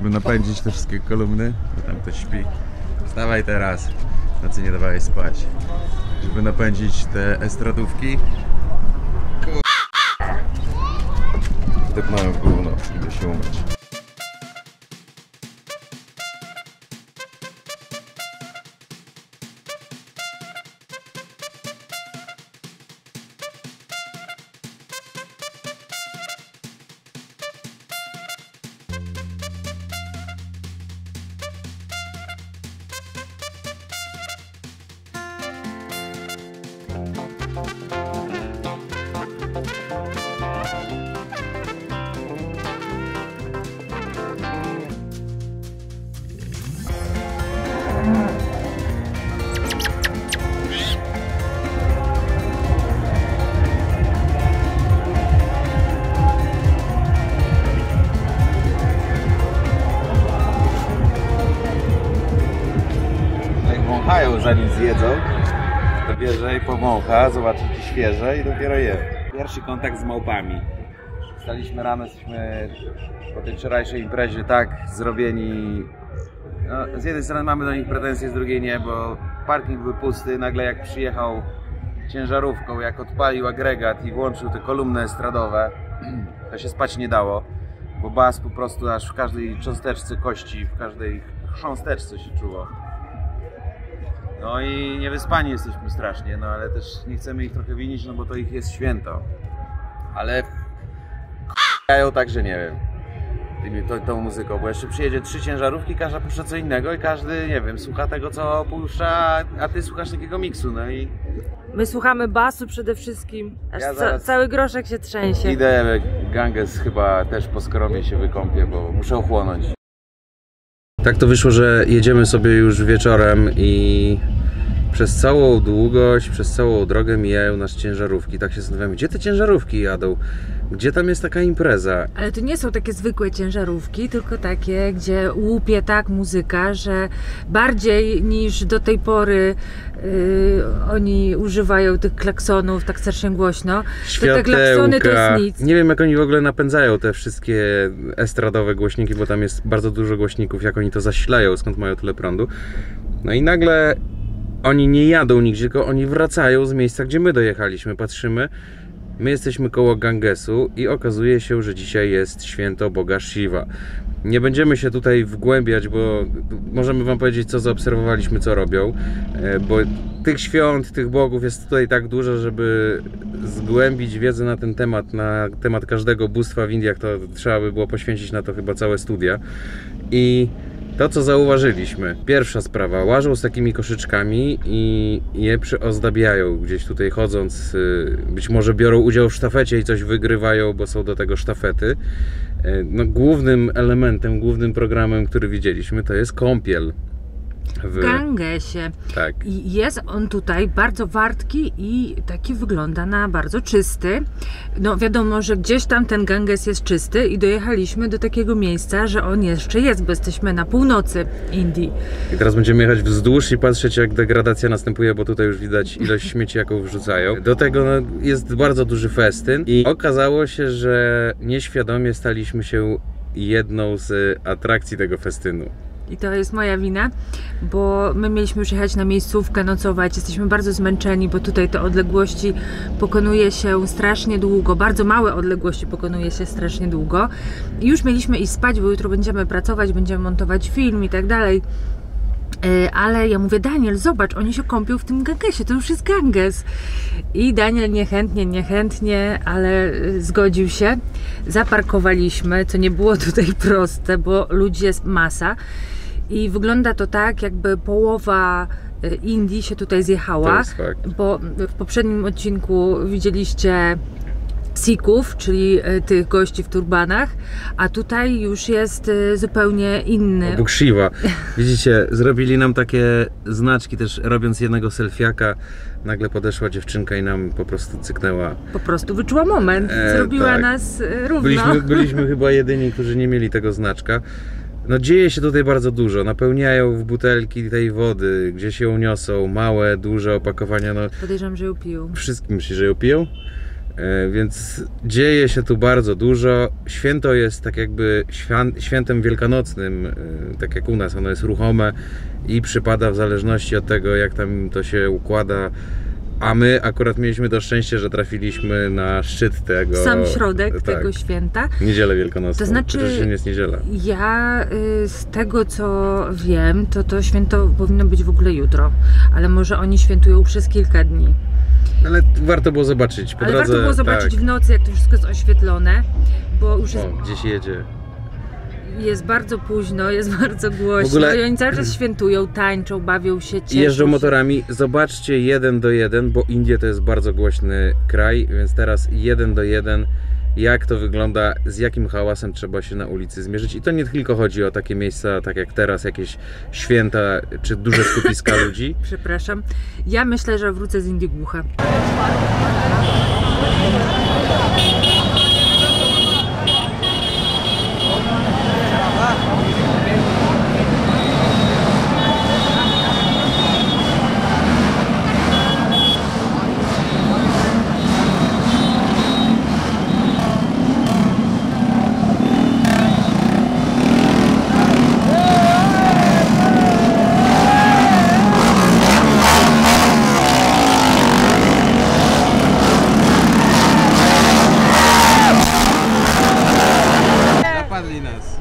żeby napędzić te wszystkie kolumny, bo tam ktoś śpi. Wstawaj teraz, nocy nie dawałeś spać. Żeby napędzić te estradówki. Wdepnąłem w gówno, idę się umyć. Zanim zjedzą, to bierze i powącha, zobaczy czy świeże i dopiero je. Pierwszy kontakt z małpami. Wstaliśmy rano, jesteśmy po tej wczorajszej imprezie tak zrobieni. No, z jednej strony mamy do nich pretensje, z drugiej nie, bo parking był pusty. Nagle jak przyjechał ciężarówką, jak odpalił agregat i włączył te kolumny estradowe, to się spać nie dało, bo bas po prostu aż w każdej cząsteczce kości, w każdej chrząsteczce się czuło. No i niewyspani jesteśmy strasznie, no ale też nie chcemy ich trochę winić, no bo to ich jest święto. Ale k***ają tak, że nie wiem, tą muzyką, bo jeszcze przyjedzie 3 ciężarówki, każda puszcza co innego i każdy, nie wiem, słucha tego co puszcza, a ty słuchasz takiego miksu, no i... My słuchamy basu przede wszystkim, aż cały groszek się trzęsie. Idę, Ganges chyba też po skromie się wykąpię, bo muszę ochłonąć. Tak to wyszło, że jedziemy sobie już wieczorem i przez całą długość, przez całą drogę mijają nas ciężarówki. Tak się zastanawiamy, gdzie te ciężarówki jadą? Gdzie tam jest taka impreza? Ale to nie są takie zwykłe ciężarówki, tylko takie, gdzie łupie tak muzyka, że bardziej niż do tej pory oni używają tych klaksonów tak strasznie głośno. Światełka. To te klaksony to jest nic. Nie wiem, jak oni w ogóle napędzają te wszystkie estradowe głośniki, bo tam jest bardzo dużo głośników, jak oni to zasilają, skąd mają tyle prądu. No i nagle oni nie jadą nigdzie, tylko oni wracają z miejsca, gdzie my dojechaliśmy. Patrzymy, my jesteśmy koło Gangesu i okazuje się, że dzisiaj jest święto Boga Shiva. Nie będziemy się tutaj wgłębiać, bo możemy wam powiedzieć, co zaobserwowaliśmy, co robią, bo tych świąt, tych bogów jest tutaj tak dużo, żeby zgłębić wiedzę na ten temat, na temat każdego bóstwa w Indiach, to trzeba by było poświęcić na to chyba całe studia. I to, co zauważyliśmy, pierwsza sprawa, łażą z takimi koszyczkami i je przyozdabiają gdzieś tutaj chodząc, być może biorą udział w sztafecie i coś wygrywają, bo są do tego sztafety. No, głównym elementem, głównym programem, który widzieliśmy, to jest kąpiel w Gangesie. Tak. I jest on tutaj bardzo wartki i taki wygląda na bardzo czysty. No wiadomo, że gdzieś tam ten Ganges jest czysty i dojechaliśmy do takiego miejsca, że on jeszcze jest, bo jesteśmy na północy Indii. I teraz będziemy jechać wzdłuż i patrzeć, jak degradacja następuje, bo tutaj już widać ilość śmieci, jaką wrzucają. Do tego no, jest bardzo duży festyn i okazało się, że nieświadomie staliśmy się jedną z atrakcji tego festynu. I to jest moja wina, bo my mieliśmy już jechać na miejscówkę, nocować, jesteśmy bardzo zmęczeni, bo tutaj te odległości pokonuje się strasznie długo, bardzo małe odległości pokonuje się strasznie długo i już mieliśmy iść spać, bo jutro będziemy pracować, będziemy montować film i tak dalej. Ale ja mówię, Daniel, zobacz, oni się kąpią w tym Gangesie, to już jest Ganges. I Daniel niechętnie, ale zgodził się. Zaparkowaliśmy, co nie było tutaj proste, bo ludzi jest masa. I wygląda to tak, jakby połowa Indii się tutaj zjechała. To jest fakt. Bo w poprzednim odcinku widzieliście Sikhów, czyli tych gości w turbanach, a tutaj już jest zupełnie inny. Bóg Shiva. Widzicie, zrobili nam takie znaczki też, robiąc jednego selfiaka. Nagle podeszła dziewczynka i nam po prostu cyknęła. Po prostu wyczuła moment, zrobiła tak. Nas równo. Byliśmy chyba jedyni, którzy nie mieli tego znaczka. No dzieje się tutaj bardzo dużo, napełniają w butelki tej wody, gdzieś ją niosą, małe, duże opakowania. No, podejrzewam, że ją piją. Wszystkim myśli, że ją piją? Więc dzieje się tu bardzo dużo. Święto jest tak jakby świętem wielkanocnym, tak jak u nas, ono jest ruchome i przypada w zależności od tego, jak tam to się układa. A my akurat mieliśmy to szczęście, że trafiliśmy na szczyt tego. Sam środek tego święta. Niedzielę Wielkanocną. To znaczy, że nie jest niedziela. Ja z tego co wiem, to święto powinno być w ogóle jutro. Ale może oni świętują przez kilka dni. Ale warto było zobaczyć. Po Ale drodze, warto było zobaczyć tak. w nocy, jak to wszystko jest oświetlone. Bo już jest... gdzieś jedzie. Jest bardzo późno, jest bardzo głośno W ogóle... i oni cały czas świętują, tańczą, bawią się, cieszą jeżdżą się. motorami. Zobaczcie 1:1, bo Indie to jest bardzo głośny kraj, więc teraz 1:1, jak to wygląda, z jakim hałasem trzeba się na ulicy zmierzyć. I to nie tylko chodzi o takie miejsca, tak jak teraz, jakieś święta, czy duże skupiska ludzi. Przepraszam. Ja myślę, że wrócę z Indii głucha.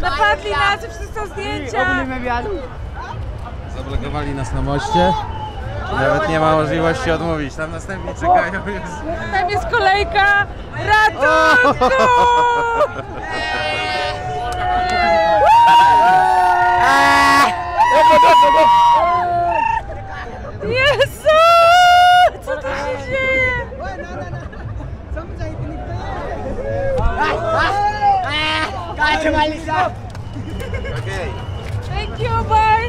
Napadli nas, wszyscy są zdjęcia! Zablokowali nas na moście. Nawet nie ma możliwości odmówić. Tam następni czekają już. Tam jest kolejka! Ratunku! Jezu! Co tu się dzieje? Thank you, bye!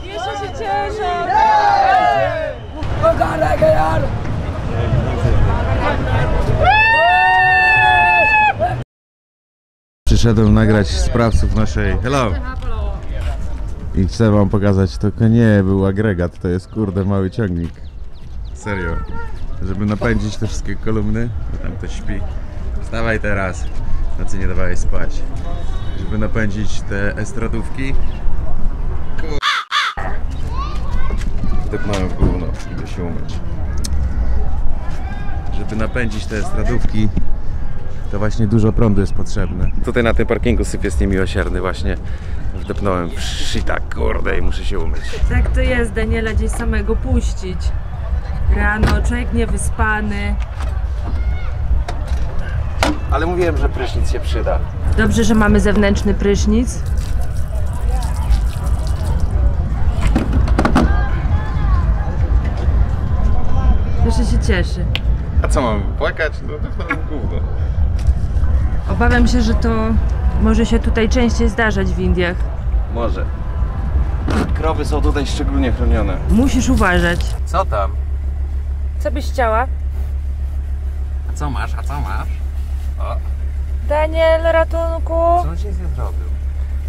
Jeszcze się cieszę! Przyszedłem nagrać sprawców naszej... Hello! I chcę wam pokazać, to nie był agregat, to jest kurde mały ciągnik. Serio. Żeby napędzić te wszystkie kolumny, bo tam ktoś śpi. Wstawaj teraz, nocy nie dawałeś spać. Żeby napędzić te estradówki. Wdepnąłem w gówno, idę się umyć. Żeby napędzić te estradówki, to właśnie dużo prądu jest potrzebne. Tutaj na tym parkingu syp jest niemiłosierny właśnie. Wdepnąłem w shita, kurde, i muszę się umyć. Tak to jest, Daniela gdzieś samego puścić. Rano, człowiek niewyspany. Ale mówiłem, że prysznic się przyda. Dobrze, że mamy zewnętrzny prysznic. Proszę się cieszy. A co mam płakać? No to gówno. Obawiam się, że to może się tutaj częściej zdarzać w Indiach. Może. Krowy są tutaj szczególnie chronione. Musisz uważać. Co tam? Co byś chciała? A co masz? A co masz? O, Daniel, ratunku! co on się nie zrobił?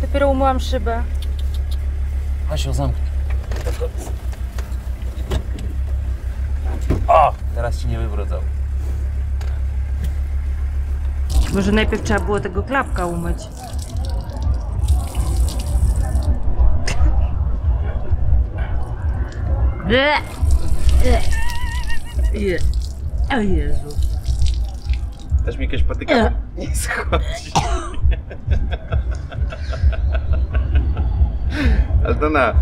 Dopiero umyłam szybę. Asiu, zamknij. O! Teraz ci nie wywrócą. Może najpierw trzeba było tego klapka umyć. O Jezu. Też mi jakieś patyka nie schodzi. Aldona,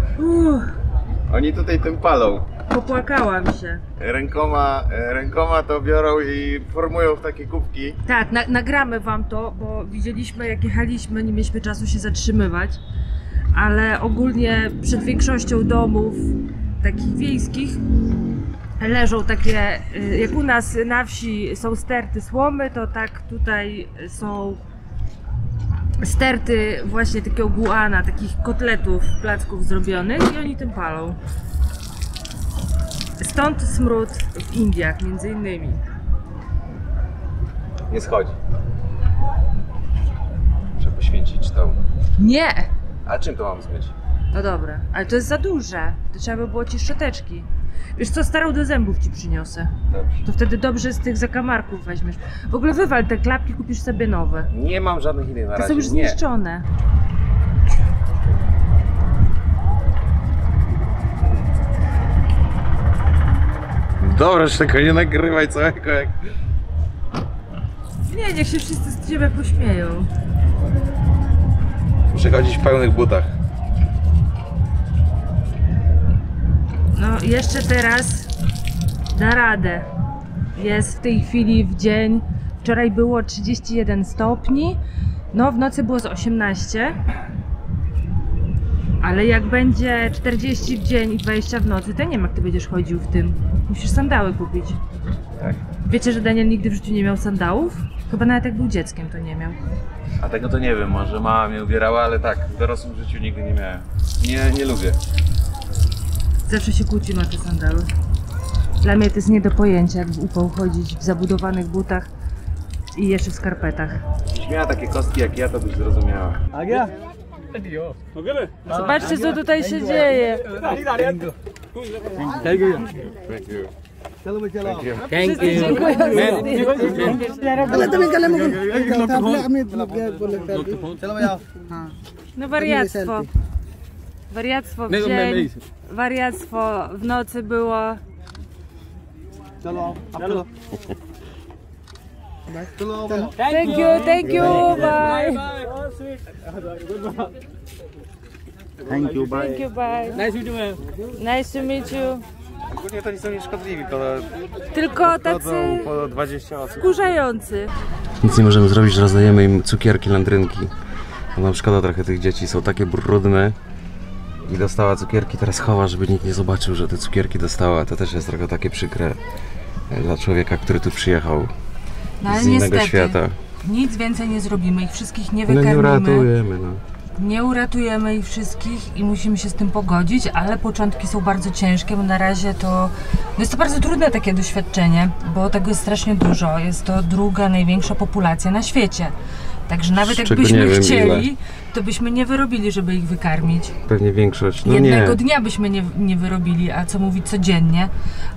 oni tutaj tym palą. Popłakałam się. Rękoma to biorą i formują w takie kubki. Tak, nagramy wam to, bo widzieliśmy jak jechaliśmy, nie mieliśmy czasu się zatrzymywać. Ale ogólnie przed większością domów takich wiejskich leżą takie, jak u nas na wsi są sterty słomy, to tak tutaj są sterty właśnie takiego guana, takich kotletów, placków zrobionych i oni tym palą. Stąd smród w Indiach między innymi. Nie schodzi. Muszę poświęcić tą. Nie! A czym to mam zmyć? No dobra, ale to jest za duże. To trzeba by było ci szczoteczki. Wiesz co, starą do zębów ci przyniosę. Dobrze. To wtedy dobrze z tych zakamarków weźmiesz. W ogóle wywal te klapki, kupisz sobie nowe. Nie mam żadnych idei na To razie. są już zniszczone. Dobra, już tego nie nagrywaj całego jak... Nie, niech się wszyscy z ciebie pośmieją. Muszę chodzić w pełnych butach. No, jeszcze teraz da radę. Jest w tej chwili w dzień. Wczoraj było 31 stopni. No, w nocy było z 18. Ale jak będzie 40 w dzień i 20 w nocy, to nie wiem, jak ty będziesz chodził w tym. Musisz sandały kupić. Tak. Wiecie, że Daniel nigdy w życiu nie miał sandałów? Chyba nawet jak był dzieckiem, to nie miał. A tego to nie wiem, może mama mnie ubierała, ale tak, w dorosłym życiu nigdy nie miałem. Nie lubię. Zawsze się kłóci na te sandały. Dla mnie to jest nie do pojęcia, jak w upał chodzić w zabudowanych butach i jeszcze w skarpetach. Jeśbyś miała takie kostki jak ja, to byś zrozumiała. Zobaczcie, co tutaj się dzieje. Thank you. No wariactwo. Wariactwo w dzień, wariactwo w nocy było. Thank you, bye. Thank you, bye. Thank you, bye. Nice to meet you. Ogólnie to nie są nieszkodliwi, to Tylko tacy po 20 osób. wkurzający. Nic nie możemy zrobić, że rozdajemy im cukierki, landrynki. No nam szkoda trochę tych dzieci, są takie brudne. I dostała cukierki, teraz chowa, żeby nikt nie zobaczył, że te cukierki dostała. To też jest trochę takie przykre dla człowieka, który tu przyjechał No ale z innego niestety, świata. nic więcej nie zrobimy, ich wszystkich nie No wykarmimy. nie uratujemy, no. Nie uratujemy ich wszystkich i musimy się z tym pogodzić, ale początki są bardzo ciężkie, bo na razie to jest to bardzo trudne takie doświadczenie, bo tego jest strasznie dużo. Jest to druga największa populacja na świecie. Także nawet Z czego jakbyśmy nie wiem chcieli, ile. to byśmy nie wyrobili, żeby ich wykarmić. Pewnie większość, no Jednego nie. dnia byśmy nie wyrobili, a co mówić codziennie,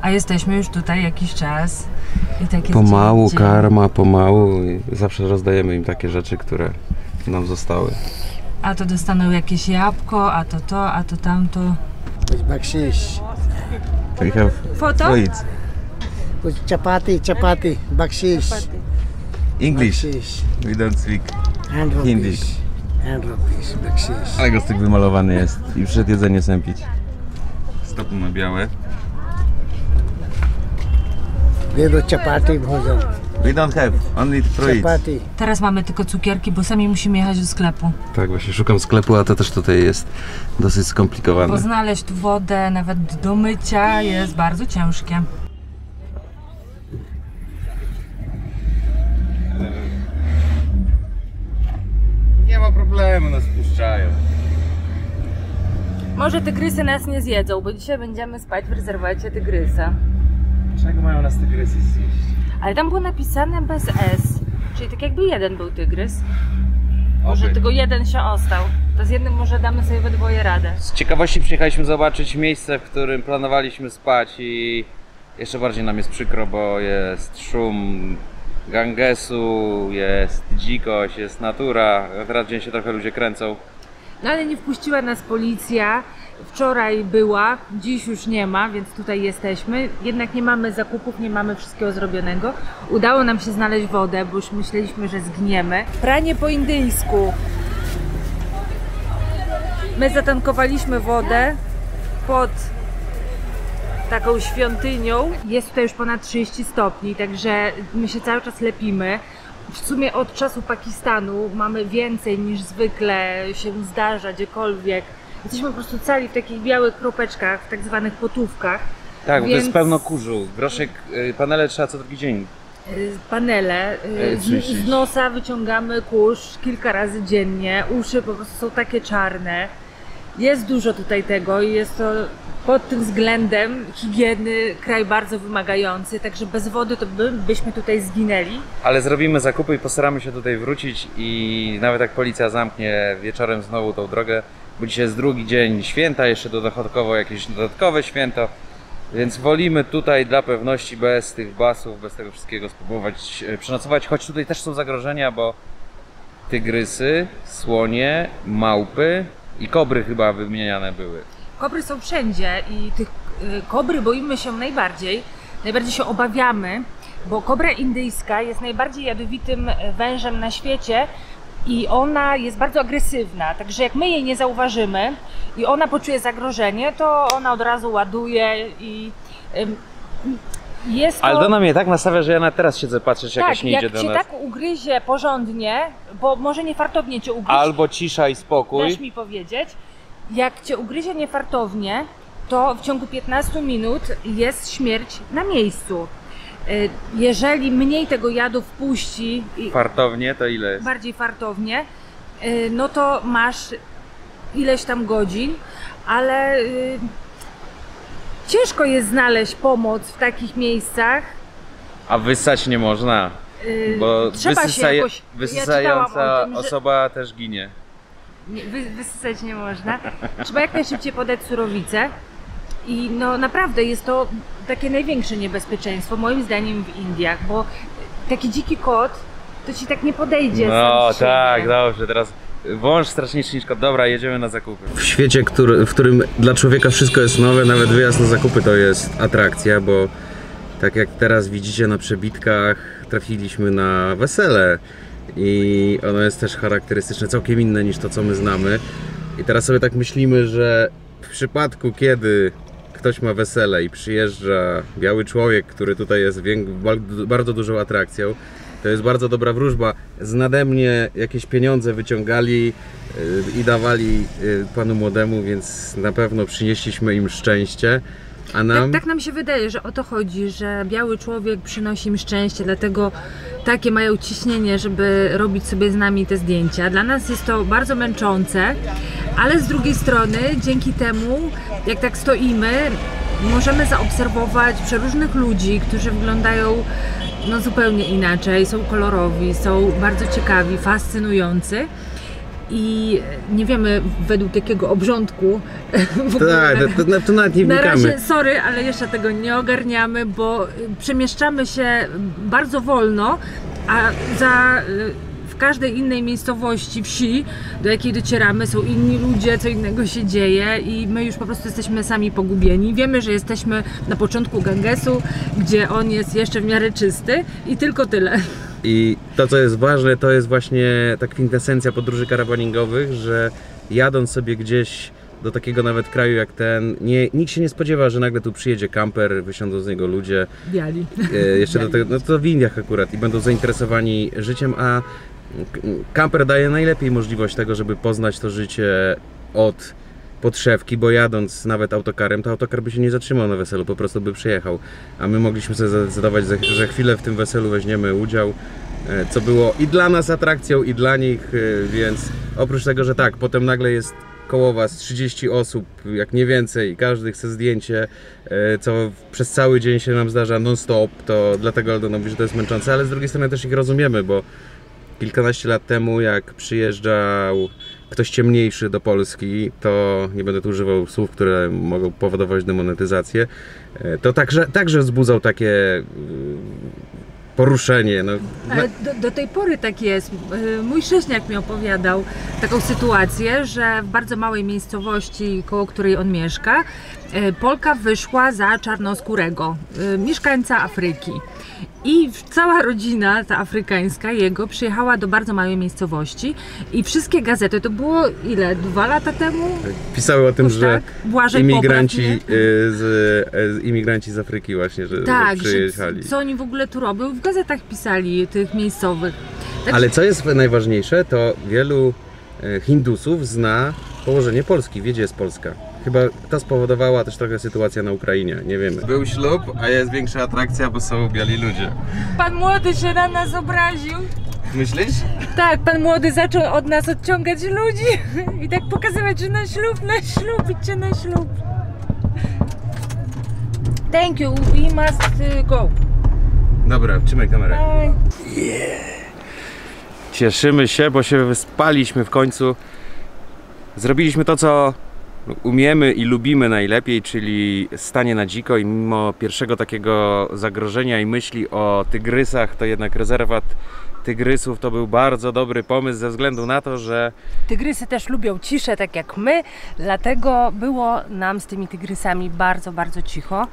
a jesteśmy już tutaj jakiś czas i tak jest Pomału, dzień. karma, pomału i zawsze rozdajemy im takie rzeczy, które nam zostały. A to dostaną jakieś jabłko, a to tamto. Bakshish. We have Foto? sweets. Chapati, bakshish. English. Bakshish. We don't speak. And rupees. Hindi. And rupees, bakshish. Ale gostyk wymalowany jest i przed jedzenie sępić. Stopy ma białe. Dedo chapati bhojan. We don't have, only fruits. Chapati. Teraz mamy tylko cukierki, bo sami musimy jechać do sklepu. Tak, właśnie szukam sklepu, a to też tutaj jest dosyć Bo skomplikowane. znaleźć tu wodę nawet do mycia jest bardzo ciężkie. Nie ma problemu, nas puszczają. Może tygrysy nas nie zjedzą, bo dzisiaj będziemy spać w rezerwacie tygrysa. Czego mają nas tygrysy zjeść? Ale tam było napisane bez S, czyli tak jakby jeden był tygrys. Może Oby. tylko jeden się ostał. To z jednym może damy sobie we dwoje radę. Z ciekawości przyjechaliśmy zobaczyć miejsce, w którym planowaliśmy spać i jeszcze bardziej nam jest przykro, bo jest szum Gangesu, jest dzikość, jest natura. Teraz dzień się trochę ludzie kręcą. No ale nie wpuściła nas policja. Wczoraj była, dziś już nie ma, więc tutaj jesteśmy. Jednak nie mamy zakupów, nie mamy wszystkiego zrobionego. Udało nam się znaleźć wodę, bo już myśleliśmy, że zgniemy. Pranie po indyjsku. My zatankowaliśmy wodę pod taką świątynią. Jest tutaj już ponad 30 stopni, także my się cały czas lepimy. W sumie od czasu Pakistanu mamy więcej niż zwykle się zdarza gdziekolwiek. Jesteśmy po prostu cali w takich białych kropeczkach, w tak zwanych potówkach. Tak, bo to Więc- jest pełno kurzu. Groszek, panele trzeba co drugi dzień. Panele, z nosa wyciągamy kurz kilka razy dziennie, uszy po prostu są takie czarne. Jest dużo tutaj tego i jest to pod tym względem higieny kraj bardzo wymagający, także bez wody to byśmy tutaj zginęli. Ale zrobimy zakupy i postaramy się tutaj wrócić i nawet jak policja zamknie wieczorem znowu tą drogę, bo dzisiaj jest drugi dzień święta, jeszcze dodatkowo jakieś dodatkowe święto. Więc wolimy tutaj dla pewności bez tych basów, bez tego wszystkiego spróbować przenocować, choć tutaj też są zagrożenia, bo tygrysy, słonie, małpy i kobry chyba wymieniane były. Kobry są wszędzie i tych kobry boimy się najbardziej się obawiamy, bo kobra indyjska jest najbardziej jadowitym wężem na świecie i ona jest bardzo agresywna, także jak my jej nie zauważymy i ona poczuje zagrożenie, to ona od razu ładuje i jest to... Ale to na mnie tak nastawia, że ja na teraz siedzę patrzeć, tak, jakaś nie idzie jak do cię nas. tak ugryzie porządnie, bo może niefartownie cię ugryźć. Albo cisza i spokój. Dasz mi powiedzieć, jak cię ugryzie niefartownie, to w ciągu 15 minut jest śmierć na miejscu. Jeżeli mniej tego jadu wpuści, Fartownie to ile jest? bardziej fartownie, no to masz ileś tam godzin, ale ciężko jest znaleźć pomoc w takich miejscach. A wyssać nie można, bo Trzeba się jakoś... wysysająca Ja czytałam o tym, że osoba też ginie. wysysać nie można. Trzeba jak najszybciej podać surowicę. I no naprawdę jest to takie największe niebezpieczeństwo moim zdaniem w Indiach, bo taki dziki kot to ci tak nie podejdzie. No sam z siebie. tak, dobrze, teraz wąż straszniejszy niż kot. Dobra, jedziemy na zakupy. W świecie, w którym dla człowieka wszystko jest nowe, nawet wyjazd na zakupy to jest atrakcja, bo tak jak teraz widzicie na przebitkach, trafiliśmy na wesele i ono jest też charakterystyczne, całkiem inne niż to, co my znamy. I teraz sobie tak myślimy, że w przypadku, kiedy ktoś ma wesele i przyjeżdża biały człowiek, który tutaj jest bardzo dużą atrakcją, to jest bardzo dobra wróżba. Z nade mnie jakieś pieniądze wyciągali i dawali panu młodemu, więc na pewno przynieśliśmy im szczęście. A nam... Tak nam się wydaje, że o to chodzi, że biały człowiek przynosi im szczęście, dlatego takie mają ciśnienie, żeby robić sobie z nami te zdjęcia. Dla nas jest to bardzo męczące, ale z drugiej strony dzięki temu, jak tak stoimy, możemy zaobserwować przeróżnych ludzi, którzy wyglądają no, zupełnie inaczej, są kolorowi, są bardzo ciekawi, fascynujący. I nie wiemy według jakiego obrządku w ogóle. Tak, to nawet nie Na wnikamy. razie, sorry, ale jeszcze tego nie ogarniamy, bo przemieszczamy się bardzo wolno, a w każdej innej miejscowości, wsi, do jakiej docieramy, są inni ludzie, co innego się dzieje i my już po prostu jesteśmy sami pogubieni. Wiemy, że jesteśmy na początku Gangesu, gdzie on jest jeszcze w miarę czysty i tylko tyle. I to, co jest ważne, to jest właśnie ta kwintesencja podróży karawaningowych, że jadąc sobie gdzieś do takiego nawet kraju jak ten, nikt się nie spodziewa, że nagle tu przyjedzie kamper, wysiądą z niego ludzie. Biali. Jeszcze do tego, no to w Indiach akurat i będą zainteresowani życiem, a kamper daje najlepiej możliwość tego, żeby poznać to życie od podszewki, bo jadąc nawet autokarem, to autokar by się nie zatrzymał na weselu, po prostu by przyjechał. A my mogliśmy sobie zadawać, że chwilę w tym weselu weźmiemy udział, co było i dla nas atrakcją, i dla nich, więc oprócz tego, że tak, potem nagle jest koło was 30 osób, jak nie więcej, i każdy chce zdjęcie, co przez cały dzień się nam zdarza non-stop, to dlatego Aldona mówi, że to jest męczące, ale z drugiej strony też ich rozumiemy, bo kilkanaście lat temu, jak przyjeżdżał ktoś ciemniejszy do Polski, to nie będę tu używał słów, które mogą powodować demonetyzację, to także wzbudzał takie poruszenie. No. Ale do tej pory tak jest. Mój sześniak mi opowiadał taką sytuację, że w bardzo małej miejscowości, koło której on mieszka, Polka wyszła za czarnoskórego, mieszkańca Afryki. I cała rodzina, ta afrykańska, jego, przyjechała do bardzo małej miejscowości i wszystkie gazety, to było ile? 2 lata temu? Pisały o tym, że Błażej imigranci z Afryki właśnie, że tak, przyjechali. co oni w ogóle tu robią? W gazetach pisali tych miejscowych. Tak. Ale co jest najważniejsze, to wielu Hindusów zna położenie Polski, wie gdzie jest Polska. Chyba to spowodowała też trochę sytuacja na Ukrainie, nie wiemy. Był ślub, a jest większa atrakcja, bo są biali ludzie. Pan młody się na nas obraził. Myślisz? Tak, pan młody zaczął od nas odciągać ludzi i tak pokazywać, że na ślub, idźcie na ślub. Thank you, we must go. Dobra, trzymaj kamerę. Bye. Cieszymy się, bo się wyspaliśmy w końcu. Zrobiliśmy to, co umiemy i lubimy najlepiej, czyli stanie na dziko, i mimo pierwszego takiego zagrożenia i myśli o tygrysach, to jednak rezerwat tygrysów to był bardzo dobry pomysł ze względu na to, że Tygrysy też lubią ciszę, tak jak my, dlatego było nam z tymi tygrysami bardzo, bardzo cicho.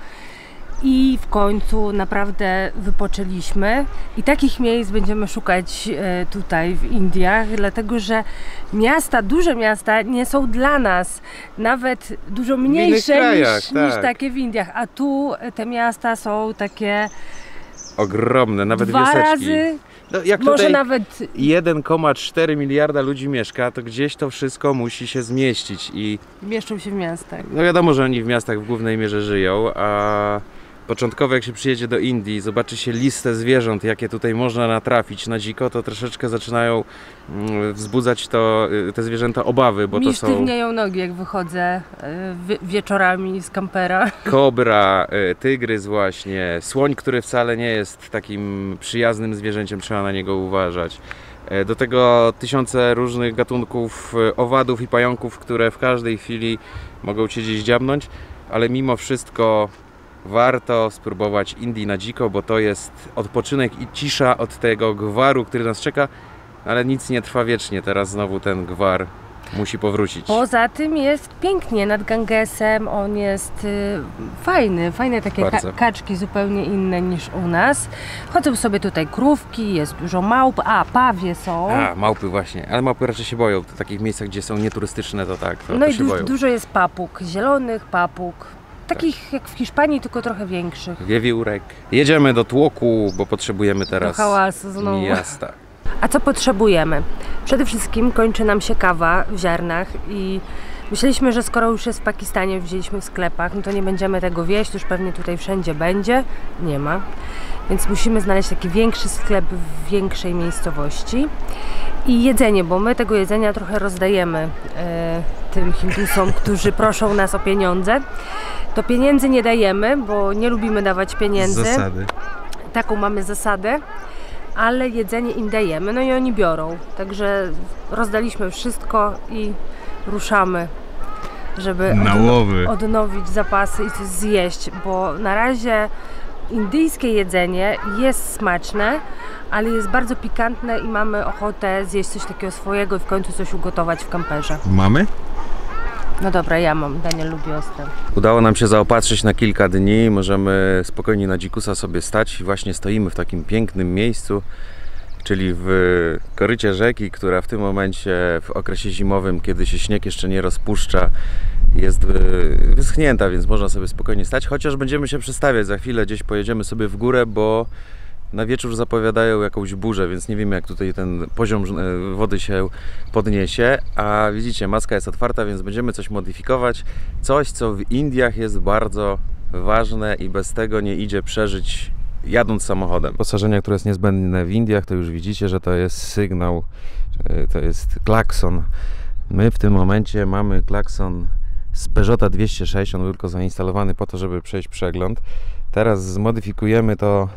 I w końcu naprawdę wypoczęliśmy i takich miejsc będziemy szukać tutaj w Indiach, dlatego że miasta, duże miasta nie są dla nas, nawet dużo mniejsze krajach, niż tak. takie w Indiach, a tu te miasta są takie ogromne, nawet dwa wioseczki. razy, No, jak może tutaj nawet 1,4 miliarda ludzi mieszka, to gdzieś to wszystko musi się zmieścić i mieszczą się w miastach. no wiadomo, że oni w miastach w głównej mierze żyją, a początkowo jak się przyjedzie do Indii i zobaczy się listę zwierząt, jakie tutaj można natrafić na dziko, to troszeczkę zaczynają wzbudzać te zwierzęta obawy, bo Mi to są sztywnieją nogi, jak wychodzę wieczorami z kampera. kobra, tygrys właśnie, słoń, który wcale nie jest takim przyjaznym zwierzęciem, trzeba na niego uważać. Do tego tysiące różnych gatunków owadów i pająków, które w każdej chwili mogą cię gdzieś dziabnąć, ale mimo wszystko warto spróbować Indii na dziko, bo to jest odpoczynek i cisza od tego gwaru, który nas czeka, ale nic nie trwa wiecznie. Teraz znowu ten gwar musi powrócić. Poza tym jest pięknie nad Gangesem, on jest fajne takie Bardzo. kaczki zupełnie inne niż u nas. Chodzą sobie tutaj krówki, jest dużo małp, pawie są. A, małpy właśnie, ale małpy raczej się boją. W takich miejscach, gdzie są nieturystyczne, to tak, to, No to i się boją. dużo jest papug, zielonych papug. Takich jak w Hiszpanii, tylko trochę większych. Wiewiórek. Jedziemy do tłoku, bo potrzebujemy teraz Do hałasu znowu. miasta. A co potrzebujemy? Przede wszystkim kończy nam się kawa w ziarnach i myśleliśmy, że skoro już jest w Pakistanie, wzięliśmy w sklepach, no to nie będziemy tego wieść, to już pewnie tutaj wszędzie będzie. Nie ma. Więc musimy znaleźć taki większy sklep w większej miejscowości. I jedzenie, bo my tego jedzenia trochę rozdajemy tym Hindusom, którzy proszą nas o pieniądze. To pieniędzy nie dajemy, bo nie lubimy dawać pieniędzy. Zasady. Taką mamy zasadę, ale jedzenie im dajemy, no i oni biorą. Także rozdaliśmy wszystko i ruszamy, żeby odnowić zapasy i coś zjeść, bo na razie indyjskie jedzenie jest smaczne, ale jest bardzo pikantne i mamy ochotę zjeść coś takiego swojego i w końcu coś ugotować w kamperze. Mamy? No dobra, ja mam, Daniel lubi ostre. Udało nam się zaopatrzyć na kilka dni, możemy spokojnie na dzikusa sobie stać i właśnie stoimy w takim pięknym miejscu, czyli w korycie rzeki, która w tym momencie, w okresie zimowym, kiedy się śnieg jeszcze nie rozpuszcza, jest wyschnięta, więc można sobie spokojnie stać, chociaż będziemy się przestawiać, za chwilę gdzieś pojedziemy sobie w górę, bo na wieczór zapowiadają jakąś burzę, więc nie wiem, jak tutaj ten poziom wody się podniesie, a widzicie, maska jest otwarta, więc będziemy coś modyfikować, coś, co w Indiach jest bardzo ważne i bez tego nie idzie przeżyć jadąc samochodem. Wyposażenie, które jest niezbędne w Indiach, to już widzicie, że to jest sygnał, to jest klakson. My w tym momencie mamy klakson z Peugeota 206, on był tylko zainstalowany po to, żeby przejść przegląd. Teraz zmodyfikujemy to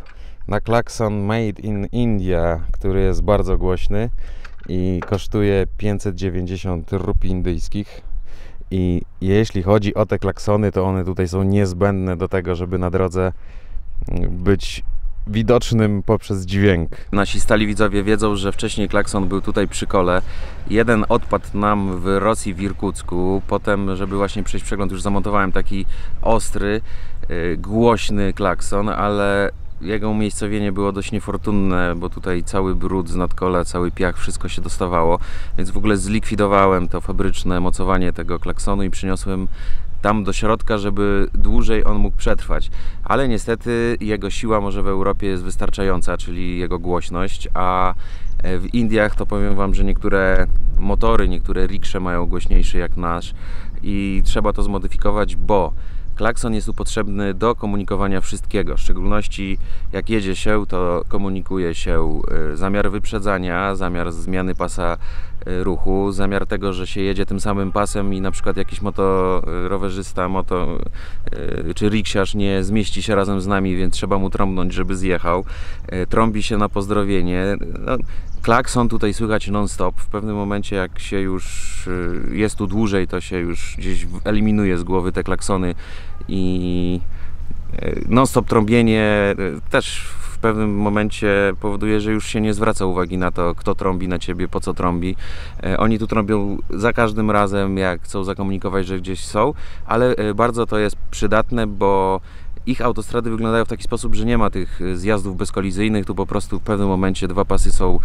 na klakson Made in India, który jest bardzo głośny i kosztuje 590 rupii indyjskich. I jeśli chodzi o te klaksony, to one tutaj są niezbędne do tego, żeby na drodze być widocznym poprzez dźwięk. Nasi stali widzowie wiedzą, że wcześniej klakson był tutaj przy kole. Jeden odpadł nam w Rosji, w Irkucku. Potem, żeby właśnie przejść przegląd, już zamontowałem taki ostry, głośny klakson, ale jego umiejscowienie było dość niefortunne, bo tutaj cały brud z nadkola, cały piach, wszystko się dostawało, więc w ogóle zlikwidowałem to fabryczne mocowanie tego klaksonu i przyniosłem tam do środka, żeby dłużej on mógł przetrwać. Ale niestety jego siła może w Europie jest wystarczająca, czyli jego głośność, a w Indiach to powiem Wam, że niektóre motory, niektóre riksze mają głośniejszy jak nasz i trzeba to zmodyfikować, bo klakson jest tu potrzebny do komunikowania wszystkiego, w szczególności jak jedzie się, to komunikuje się zamiar wyprzedzania, zamiar zmiany pasa ruchu. Zamiar tego, że się jedzie tym samym pasem i na przykład jakiś rowerzysta, czy riksiarz nie zmieści się razem z nami, więc trzeba mu trąbnąć, żeby zjechał. Trąbi się na pozdrowienie. No, klakson tutaj słychać non-stop. W pewnym momencie, jak się już jest tu dłużej, to się już gdzieś eliminuje z głowy te klaksony i non-stop trąbienie też w pewnym momencie powoduje, że już się nie zwraca uwagi na to, kto trąbi na ciebie, po co trąbi. Oni tu trąbią za każdym razem, jak chcą zakomunikować, że gdzieś są, ale bardzo to jest przydatne, bo ich autostrady wyglądają w taki sposób, że nie ma tych zjazdów bezkolizyjnych, tu po prostu w pewnym momencie dwa pasy są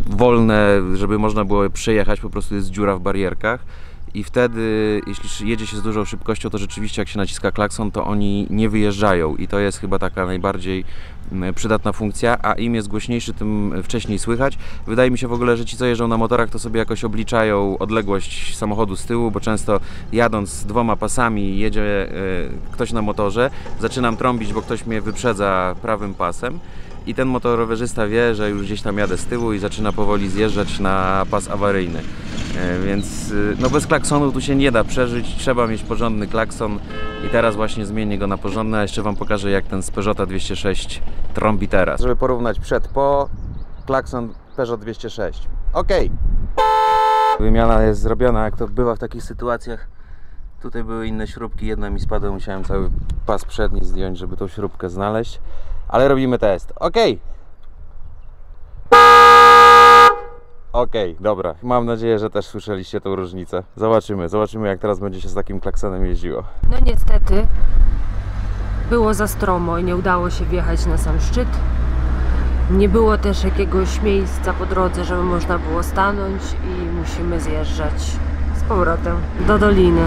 wolne, żeby można było przejechać, po prostu jest dziura w barierkach. I wtedy, jeśli jedzie się z dużą szybkością, to rzeczywiście jak się naciska klakson, to oni nie wyjeżdżają i to jest chyba taka najbardziej przydatna funkcja, a im jest głośniejszy, tym wcześniej słychać. Wydaje mi się w ogóle, że ci, co jeżdżą na motorach, to sobie jakoś obliczają odległość samochodu z tyłu, bo często jadąc dwoma pasami jedzie ktoś na motorze, zaczynam trąbić, bo ktoś mnie wyprzedza prawym pasem i ten motorowerzysta wie, że już gdzieś tam jadę z tyłu i zaczyna powoli zjeżdżać na pas awaryjny. Więc no bez klaksonu tu się nie da przeżyć, trzeba mieć porządny klakson i teraz właśnie zmienię go na porządny, a jeszcze Wam pokażę, jak ten z Peugeota 206 trąbi teraz. Żeby porównać po, klakson Peugeot 206. Ok. Wymiana jest zrobiona, jak to bywa w takich sytuacjach. Tutaj były inne śrubki, jedna mi spadła, musiałem cały pas przedni zdjąć, żeby tą śrubkę znaleźć. Ale robimy test. Ok. Okej, dobra. Mam nadzieję, że też słyszeliście tą różnicę. Zobaczymy jak teraz będzie się z takim klaksonem jeździło. No niestety było za stromo i nie udało się wjechać na sam szczyt. Nie było też jakiegoś miejsca po drodze, żeby można było stanąć i musimy zjeżdżać z powrotem do doliny.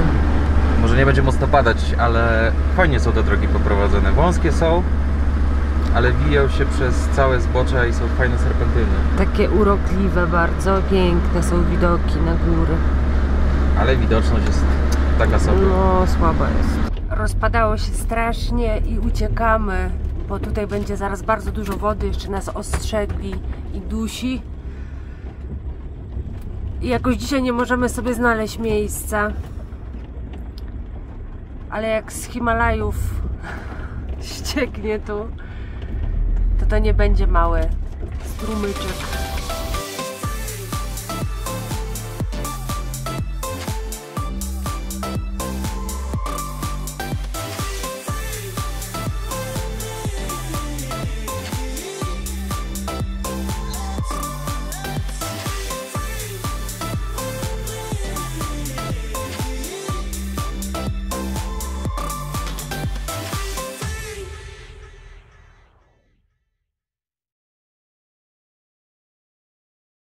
Może nie będzie mocno padać, ale fajnie są te drogi poprowadzone. Wąskie są, ale wiją się przez całe zbocza i są fajne serpentyny. Takie urokliwe bardzo, piękne są widoki na góry. Ale widoczność jest taka sobie. No, słaba jest. Rozpadało się strasznie i uciekamy, bo tutaj będzie zaraz bardzo dużo wody, jeszcze nas ostrzegli i dusi. I jakoś dzisiaj nie możemy sobie znaleźć miejsca. Ale jak z Himalajów ścieknie tu, to nie będzie mały strumyczek.